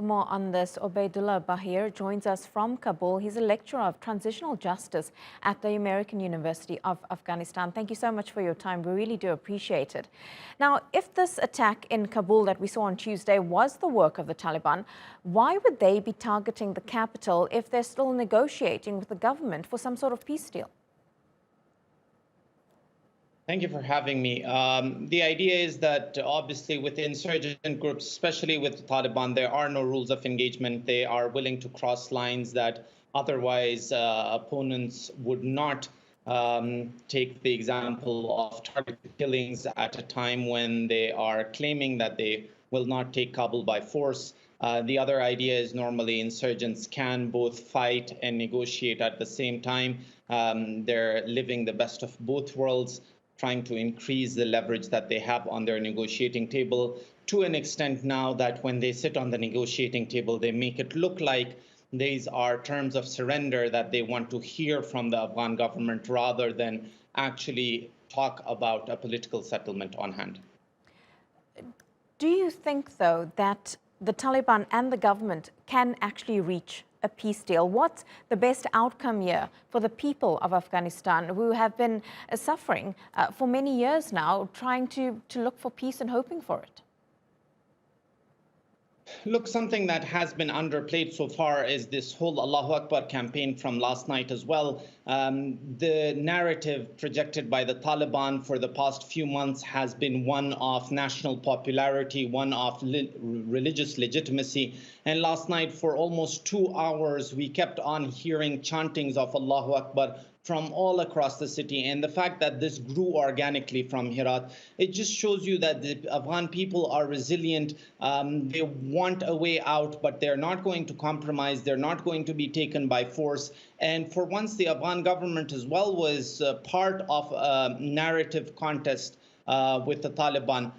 more on this, Obaidullah Baheer joins us from Kabul. He's a lecturer of transitional justice at the American University of Afghanistan. Thank you so much for your time. We really do appreciate it. Now, if this attack in Kabul that we saw on Tuesday was the work of the Taliban, why would they be targeting the capital if they're still negotiating with the government for some sort of peace deal? Thank you for having me. The idea is that obviously with insurgent groups, especially with the Taliban, there are no rules of engagement. They are willing to cross lines that otherwise opponents would not. Take the example of target killings at a time when they are claiming that they will not take Kabul by force. The other idea is normally insurgents can both fight and negotiate at the same time. They're living the best of both worlds, trying to increase the leverage that they have on their negotiating table to an extent now that when they sit on the negotiating table, they make it look like these are terms of surrender that they want to hear from the Afghan government rather than actually talk about a political settlement on hand. Do you think, though, that the Taliban and the government can actually reach a peace deal? What's the best outcome here for the people of Afghanistan who have been suffering for many years now, trying to look for peace and hoping for it? Look, something that has been underplayed so far is this whole Allahu Akbar campaign from last night as well. The narrative projected by the Taliban for the past few months has been one of national popularity, one of religious legitimacy. And last night, for almost 2 hours, we kept on hearing chantings of Allahu Akbar from all across the city. And the fact that this grew organically from Herat, it just shows you that the Afghan people are resilient. They want a way out, but they're not going to compromise. They're not going to be taken by force. And for once, the Afghan government as well was part of a narrative contest with the Taliban.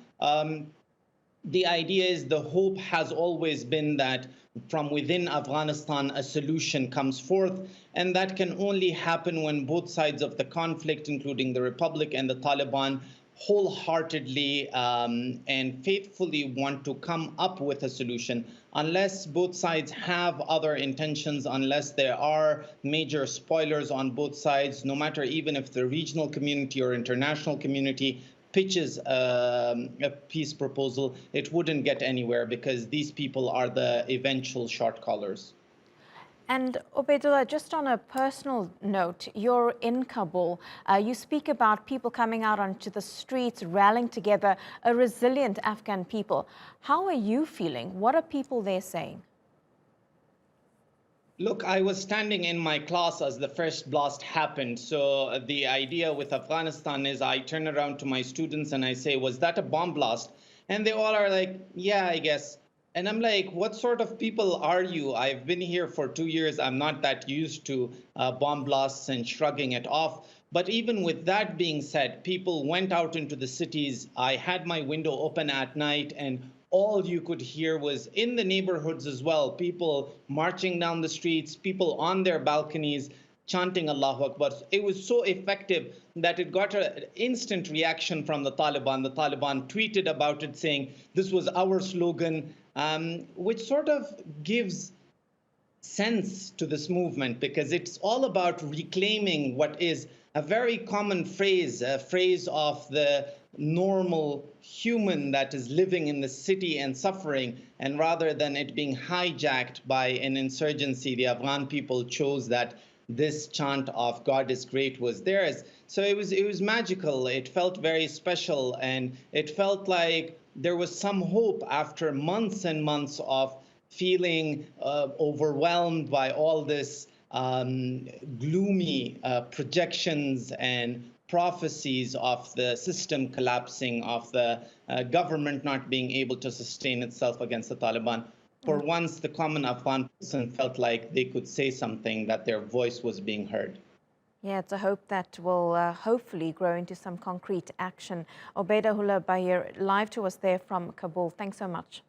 The idea is the hope has always been that from within Afghanistan, a solution comes forth. And that can only happen when both sides of the conflict, including the Republic and the Taliban, wholeheartedly and faithfully want to come up with a solution. Unless both sides have other intentions, unless there are major spoilers on both sides, no matter even if the regional community or international community pitches a peace proposal, it wouldn't get anywhere because these people are the eventual shot callers. And Obaidullah, just on a personal note, you're in Kabul. You speak about people coming out onto the streets, rallying together, a resilient Afghan people. How are you feeling? What are people there saying? Look, I was standing in my class as the first blast happened. So the idea with Afghanistan is I turn around to my students and I say, was that a bomb blast? And they all are like, yeah, I guess. And I'm like, what sort of people are you? I've been here for 2 years. I'm not that used to bomb blasts and shrugging it off. But even with that being said, people went out into the cities. I had my window open at night, and all you could hear was in the neighborhoods as well, people marching down the streets, people on their balconies, chanting Allahu Akbar. It was so effective that it got an instant reaction from the Taliban. The Taliban tweeted about it saying, this was our slogan, which sort of gives sense to this movement because it's all about reclaiming what is a very common phrase, a phrase of the normal human that is living in the city and suffering. And rather than it being hijacked by an insurgency, the Afghan people chose that this chant of God is great was theirs. So it was magical. It felt very special. And it felt like there was some hope after months and months of feeling overwhelmed by all this gloomy projections and prophecies of the system collapsing, of the government not being able to sustain itself against the Taliban. For once, the common Afghan person felt like they could say something, that their voice was being heard. Yeah, it's a hope that will hopefully grow into some concrete action. Obaidullah Baheer, live to us there from Kabul. Thanks so much.